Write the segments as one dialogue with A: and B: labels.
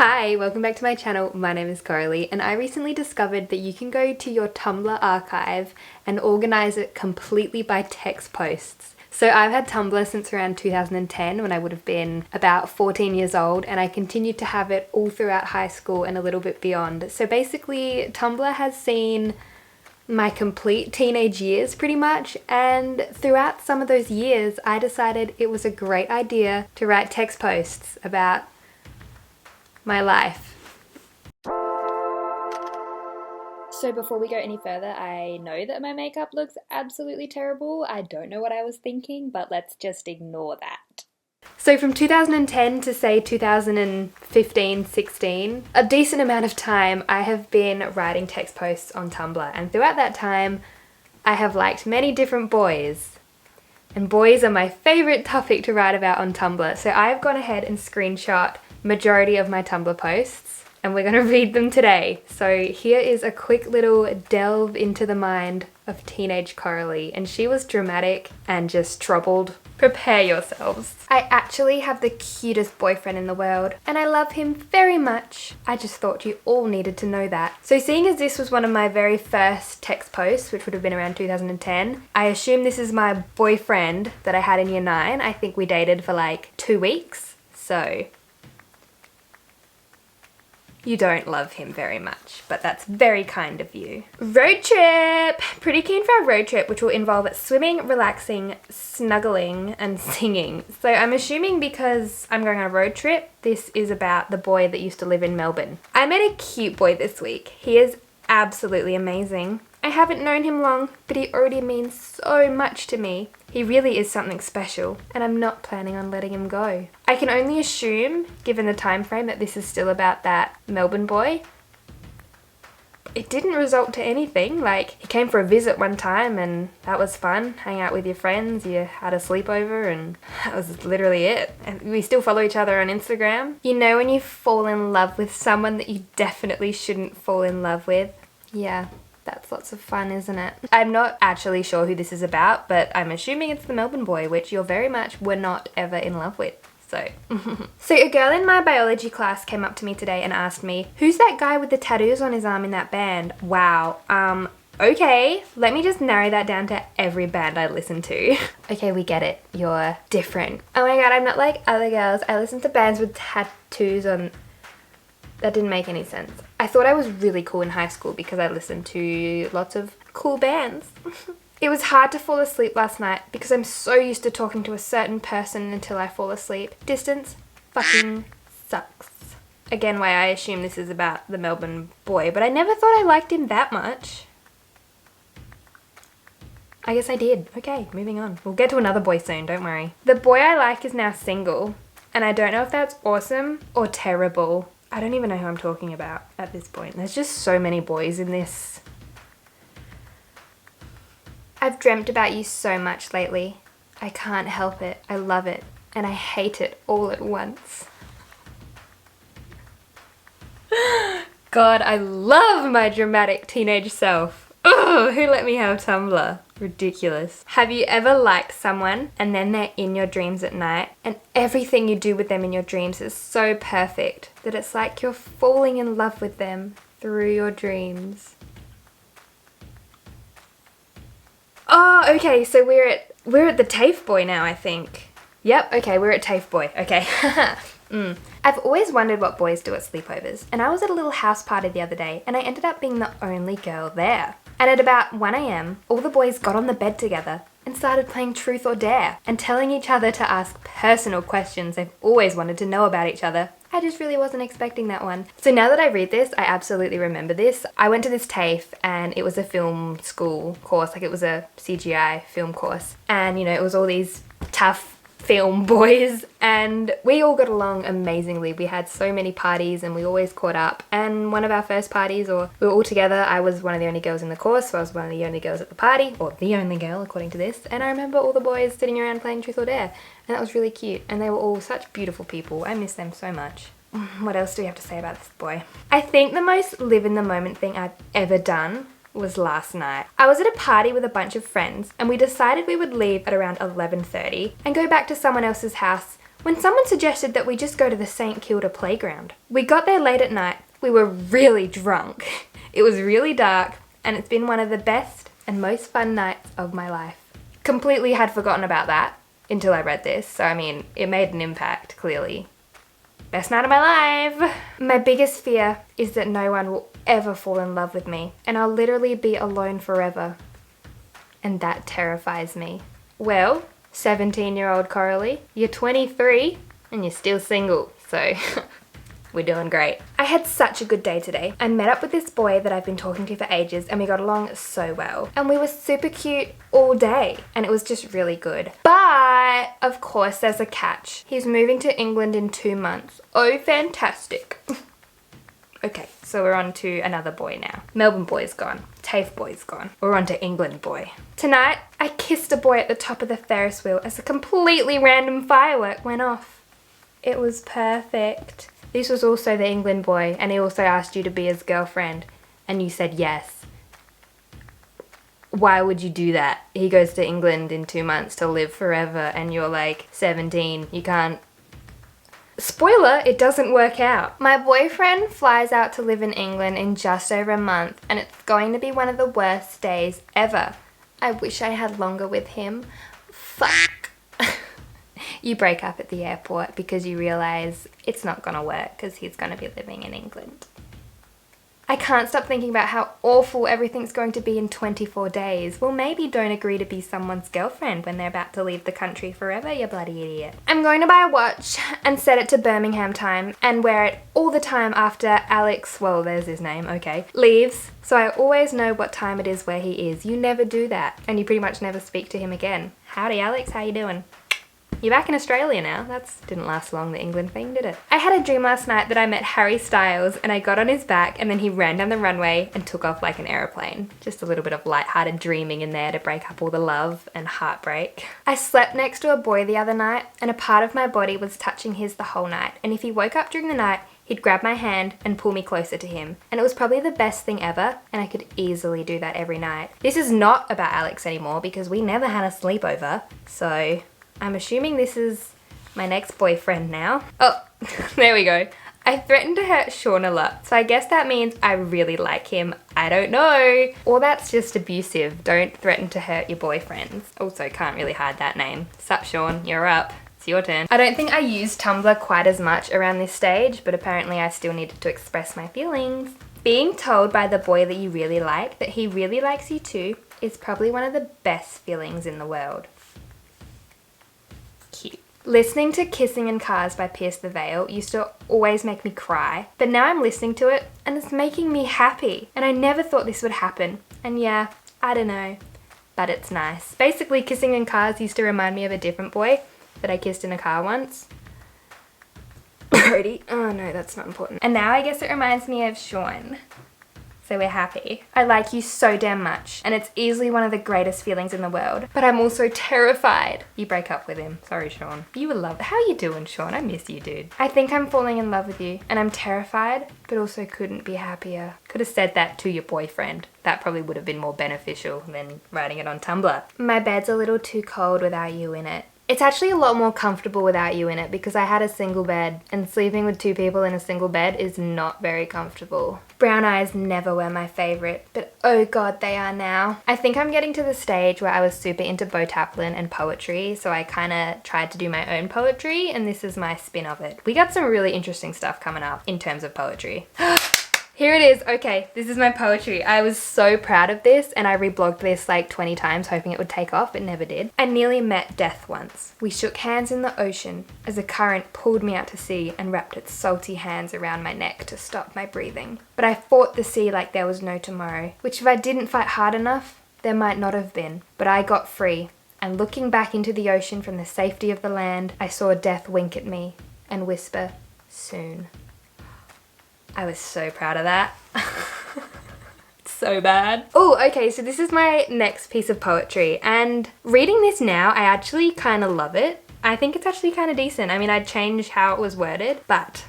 A: Hi, welcome back to my channel. My name is Coralie and I recently discovered that you can go to your Tumblr archive and organize it completely by text posts. So I've had Tumblr since around 2010 when I would have been about 14 years old, and I continued to have it all throughout high school and a little bit beyond. So basically Tumblr has seen my complete teenage years pretty much, and throughout some of those years I decided it was a great idea to write text posts about my life. So before we go any further, I know that my makeup looks absolutely terrible. I don't know what I was thinking, but let's just ignore that. So from 2010 to say 2015-16, a decent amount of time I have been writing text posts on Tumblr, and throughout that time I have liked many different boys. And boys are my favourite topic to write about on Tumblr, so I've gone ahead and screenshot majority of my Tumblr posts and we're going to read them today. So here is a quick little delve into the mind of teenage Coralie, and she was dramatic and just troubled. Prepare yourselves. I actually have the cutest boyfriend in the world and I love him very much. I just thought you all needed to know that. So seeing as this was one of my very first text posts, which would have been around 2010, I assume this is my boyfriend that I had in year 9. I think we dated for like 2 weeks. So you don't love him very much, but that's very kind of you. Road trip! Pretty keen for a road trip, which will involve swimming, relaxing, snuggling, and singing. So I'm assuming because I'm going on a road trip, this is about the boy that used to live in Melbourne. I met a cute boy this week. He is absolutely amazing. I haven't known him long, but he already means so much to me. He really is something special, and I'm not planning on letting him go. I can only assume, given the time frame, that this is still about that Melbourne boy. It didn't result to anything. Like, he came for a visit one time and that was fun. Hang out with your friends, you had a sleepover, and that was literally it. And we still follow each other on Instagram. You know when you fall in love with someone that you definitely shouldn't fall in love with? Yeah. That's lots of fun, isn't it? I'm not actually sure who this is about, but I'm assuming it's the Melbourne boy, which you're very much were not ever in love with. So a girl in my biology class came up to me today and asked me, "Who's that guy with the tattoos on his arm in that band?" Wow, okay, let me just narrow that down to every band I listen to. Okay, we get it, you're different. Oh my god, I'm not like other girls. I listen to bands with tattoos on. That didn't make any sense. I thought I was really cool in high school because I listened to lots of cool bands. It was hard to fall asleep last night because I'm so used to talking to a certain person until I fall asleep. Distance fucking sucks. Again, why I assume this is about the Melbourne boy, but I never thought I liked him that much. I guess I did. Okay, moving on. We'll get to another boy soon, don't worry. The boy I like is now single, and I don't know if that's awesome or terrible. I don't even know who I'm talking about at this point. There's just so many boys in this. I've dreamt about you so much lately. I can't help it. I love it. And I hate it all at once. God, I love my dramatic teenage self. Ugh, who let me have Tumblr? Ridiculous. Have you ever liked someone and then they're in your dreams at night and everything you do with them in your dreams is so perfect that it's like you're falling in love with them through your dreams? Oh, okay, so we're at the TAFE boy now, I think. Yep, okay, we're at TAFE boy. Okay. I've always wondered what boys do at sleepovers, and I was at a little house party the other day and I ended up being the only girl there. And at about 1 AM, all the boys got on the bed together and started playing Truth or Dare and telling each other to ask personal questions they've always wanted to know about each other. I just really wasn't expecting that one. So now that I read this, I absolutely remember this. I went to this TAFE and it was a film school course, like it was a CGI film course. And you know, it was all these tough film boys and we all got along amazingly. We had so many parties and we always caught up, and one of our first parties, or we were all together, I was one of the only girls in the course, so I was one of the only girls at the party, or the only girl according to this, and I remember all the boys sitting around playing Truth or Dare, and that was really cute, and they were all such beautiful people. I miss them so much. What else do we have to say about this boy? I think the most live in the moment thing I've ever done was last night. I was at a party with a bunch of friends and we decided we would leave at around 11:30 and go back to someone else's house when someone suggested that we just go to the St. Kilda playground. We got there late at night. We were really drunk. It was really dark, and it's been one of the best and most fun nights of my life. Completely had forgotten about that until I read this, so I mean, it made an impact, clearly. Best night of my life! My biggest fear is that no one will ever fall in love with me, and I'll literally be alone forever. And that terrifies me. Well, 17-year-old Coralie, you're 23 and you're still single, so we're doing great. I had such a good day today. I met up with this boy that I've been talking to for ages and we got along so well. And we were super cute all day and it was just really good. But, of course, there's a catch. He's moving to England in 2 months. Oh, fantastic. Okay, so we're on to another boy now. Melbourne boy's gone. TAFE boy's gone. We're on to England boy. Tonight, I kissed a boy at the top of the Ferris wheel as a completely random firework went off. It was perfect. This was also the England boy, and he also asked you to be his girlfriend, and you said yes. Why would you do that? He goes to England in 2 months to live forever, and you're like 17. You can't. Spoiler, it doesn't work out. My boyfriend flies out to live in England in just over a month, and it's going to be one of the worst days ever. I wish I had longer with him. Fuck. You break up at the airport because you realise it's not gonna work because he's gonna be living in England. I can't stop thinking about how awful everything's going to be in 24 days. Well, maybe don't agree to be someone's girlfriend when they're about to leave the country forever, you bloody idiot. I'm going to buy a watch and set it to Birmingham time and wear it all the time after Alex, well, there's his name, okay, leaves. So I always know what time it is where he is. You never do that. And you pretty much never speak to him again. Howdy, Alex, how you doing? You're back in Australia now. That didn't last long, the England thing, did it? I had a dream last night that I met Harry Styles and I got on his back and then he ran down the runway and took off like an aeroplane. Just a little bit of lighthearted dreaming in there to break up all the love and heartbreak. I slept next to a boy the other night and a part of my body was touching his the whole night, and if he woke up during the night, he'd grab my hand and pull me closer to him. And it was probably the best thing ever, and I could easily do that every night. This is not about Alex anymore because we never had a sleepover, so I'm assuming this is my next boyfriend now. Oh, there we go. I threatened to hurt Sean a lot, so I guess that means I really like him. I don't know. Or that's just abusive. Don't threaten to hurt your boyfriends. Also, can't really hide that name. Sup, Sean? You're up. It's your turn. I don't think I used Tumblr quite as much around this stage, but apparently I still needed to express my feelings. Being told by the boy that you really like that he really likes you too is probably one of the best feelings in the world. Cute. Listening to Kissing in Cars by Pierce the Veil used to always make me cry, but now I'm listening to it and it's making me happy. And I never thought this would happen. And yeah, I don't know, but it's nice. Basically, Kissing in Cars used to remind me of a different boy that I kissed in a car once. Brody. Oh no, that's not important. And now I guess it reminds me of Sean. So we're happy. I like you so damn much, and it's easily one of the greatest feelings in the world, but I'm also terrified you break up with him. Sorry, Sean. You were lovely. How you doing, Sean? I miss you, dude. I think I'm falling in love with you, and I'm terrified, but also couldn't be happier. Could have said that to your boyfriend. That probably would have been more beneficial than writing it on Tumblr. My bed's a little too cold without you in it. It's actually a lot more comfortable without you in it because I had a single bed, and sleeping with 2 people in a single bed is not very comfortable. Brown eyes never were my favourite, but oh god, they are now. I think I'm getting to the stage where I was super into Bo Taplin and poetry, so I kind of tried to do my own poetry, and this is my spin of it. We got some really interesting stuff coming up in terms of poetry. Here it is. Okay, this is my poetry. I was so proud of this and I reblogged this like 20 times hoping it would take off. It never did. I nearly met death once. We shook hands in the ocean as a current pulled me out to sea and wrapped its salty hands around my neck to stop my breathing. But I fought the sea like there was no tomorrow, which if I didn't fight hard enough, there might not have been. But I got free, and looking back into the ocean from the safety of the land, I saw death wink at me and whisper, soon. I was so proud of that. So bad. Oh, okay, so this is my next piece of poetry, and reading this now, I actually kind of love it. I think it's actually kind of decent. I mean, I'd change how it was worded, but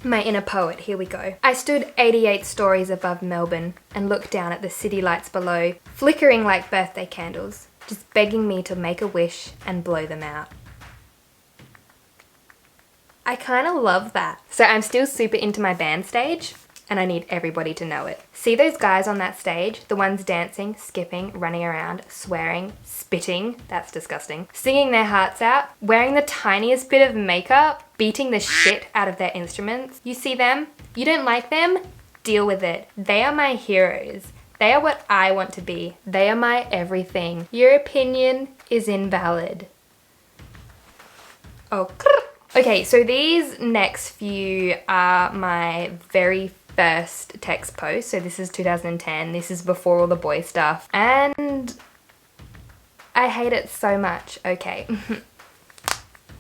A: my inner poet, here we go. I stood 88 stories above Melbourne and looked down at the city lights below, flickering like birthday candles, just begging me to make a wish and blow them out. I kind of love that. So I'm still super into my band stage and I need everybody to know it. See those guys on that stage? The ones dancing, skipping, running around, swearing, spitting, that's disgusting, singing their hearts out, wearing the tiniest bit of makeup, beating the shit out of their instruments. You see them? You don't like them? Deal with it. They are my heroes. They are what I want to be. They are my everything. Your opinion is invalid. Oh, okay, so these next few are my very first text post. So this is 2010. This is before all the boy stuff. And I hate it so much. Okay.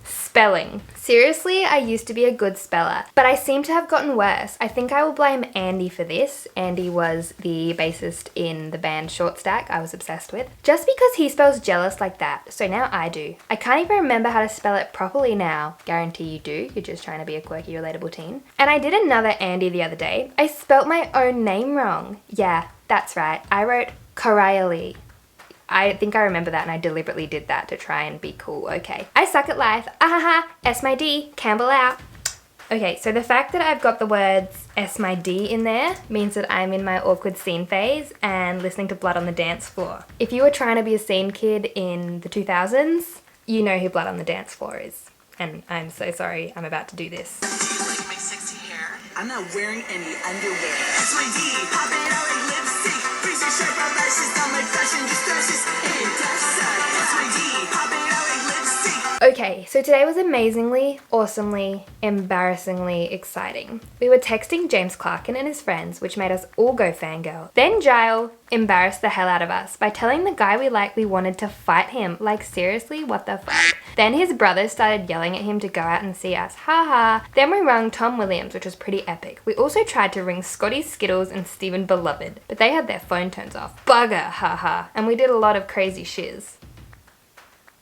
A: Spelling. Seriously, I used to be a good speller, but I seem to have gotten worse. I think I will blame Andy for this. Andy was the bassist in the band Short Stack I was obsessed with. Just because he spells jealous like that, so now I do. I can't even remember how to spell it properly now. Guarantee you do, you're just trying to be a quirky, relatable teen. And I did another Andy the other day. I spelt my own name wrong. Yeah, that's right. I wrote Coralie. I think I remember that and I deliberately did that to try and be cool. Okay. I suck at life. Ahaha. S my D. Campbell out. Okay, so the fact that I've got the words S my D in there means that I'm in my awkward scene phase and listening to Blood on the Dance Floor. If you were trying to be a scene kid in the 2000s, you know who Blood on the Dance Floor is. And I'm so sorry I'm about to do this.
B: Do you like my sexy hair? I'm not wearing any underwear. S my D. Pop it out like lipstick. Freeze your sharp eyelashes down my fashion distresses. It does suck. S my D. Pop it out like lipstick.
A: Okay, so today was amazingly, awesomely, embarrassingly exciting. We were texting James Clarkin and his friends, which made us all go fangirl. Then Giles embarrassed the hell out of us by telling the guy we liked we wanted to fight him. Like, seriously, what the fuck? Then his brothers started yelling at him to go out and see us. Haha. Then we rung Tom Williams, which was pretty epic. We also tried to ring Scotty Skittles and Stephen Beloved, but they had their phone turns off. Bugger, haha. And we did a lot of crazy shiz.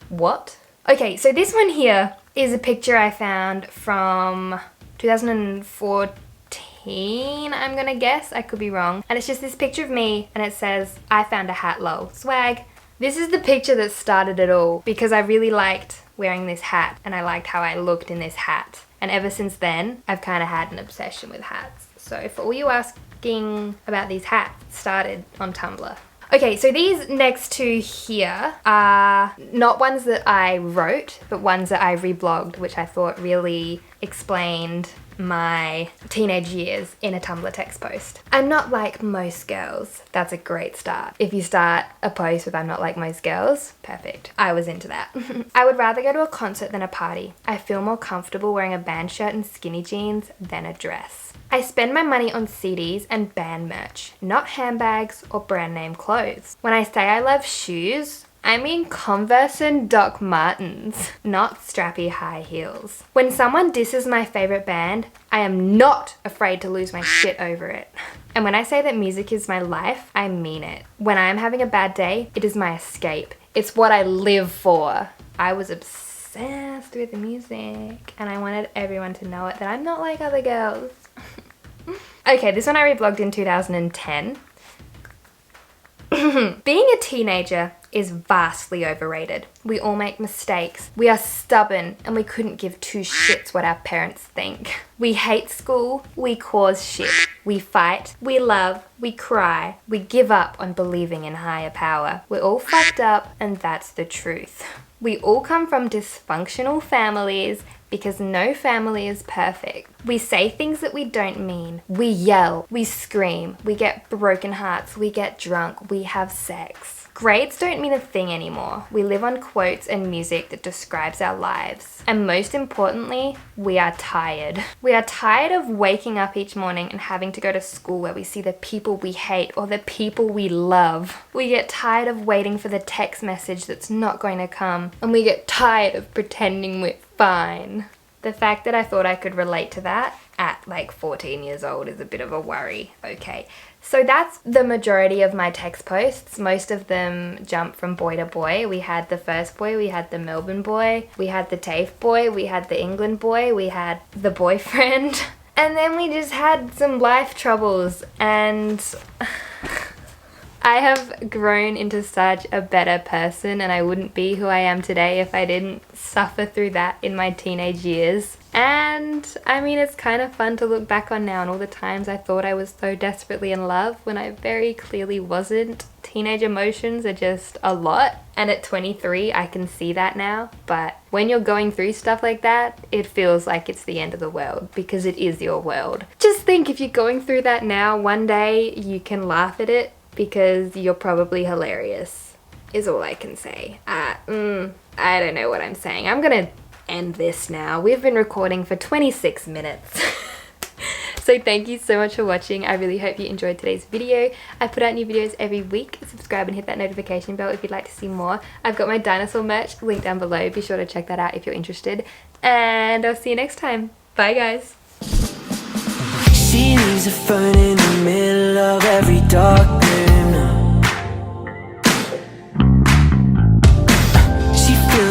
A: What? Okay, so this one here is a picture I found from 2014, I'm gonna guess. I could be wrong. And it's just this picture of me and it says, I found a hat, lol. Swag. This is the picture that started it all because I really liked wearing this hat and I liked how I looked in this hat. And ever since then, I've kind of had an obsession with hats. So for all you asking about these hats, it started on Tumblr. Okay, so these next two here are not ones that I wrote, but ones that I reblogged, which I thought really explained my teenage years in a Tumblr text post. I'm not like most girls. That's a great start. If you start a post with I'm not like most girls, perfect. I was into that. I would rather go to a concert than a party. I feel more comfortable wearing a band shirt and skinny jeans than a dress. I spend my money on CDs and band merch, not handbags or brand name clothes. When I say I love shoes, I mean Converse and Doc Martens, not strappy high heels. When someone disses my favorite band, I am not afraid to lose my shit over it. And when I say that music is my life, I mean it. When I'm having a bad day, it is my escape. It's what I live for. I was obsessed with the music and I wanted everyone to know it, that I'm not like other girls. Okay, this one I reblogged in 2010. Being a teenager is vastly overrated. We all make mistakes. We are stubborn and we couldn't give two shits what our parents think. We hate school. We cause shit. We fight. We love. We cry. We give up on believing in higher power. We're all fucked up and that's the truth. We all come from dysfunctional families because no family is perfect. We say things that we don't mean. We yell, we scream, we get broken hearts, we get drunk, we have sex. Grades don't mean a thing anymore. We live on quotes and music that describes our lives. And most importantly, we are tired. We are tired of waking up each morning and having to go to school where we see the people we hate or the people we love. We get tired of waiting for the text message that's not going to come. And we get tired of pretending we're fine. The fact that I thought I could relate to that at like 14 years old is a bit of a worry. Okay, so that's the majority of my text posts. Most of them jump from boy to boy. We had the first boy, we had the Melbourne boy, we had the TAFE boy, we had the England boy, we had the boyfriend, and then we just had some life troubles and I have grown into such a better person and I wouldn't be who I am today if I didn't suffer through that in my teenage years. And I mean, it's kind of fun to look back on now and all the times I thought I was so desperately in love when I very clearly wasn't. Teenage emotions are just a lot, and at 23 I can see that now. But when you're going through stuff like that, it feels like it's the end of the world, because it is your world. Just think, if you're going through that now, one day you can laugh at it because you're probably hilarious, is all I can say. I don't know what I'm saying. I'm gonna end this now. We've been recording for 26 minutes. So thank you so much for watching. I really hope you enjoyed today's video. I put out new videos every week. Subscribe and hit that notification bell if you'd like to see more. I've got my dinosaur merch linked down below. Be sure to check that out if you're interested. And I'll see you next time. Bye guys.
B: She leaves a fern in the middle of every dark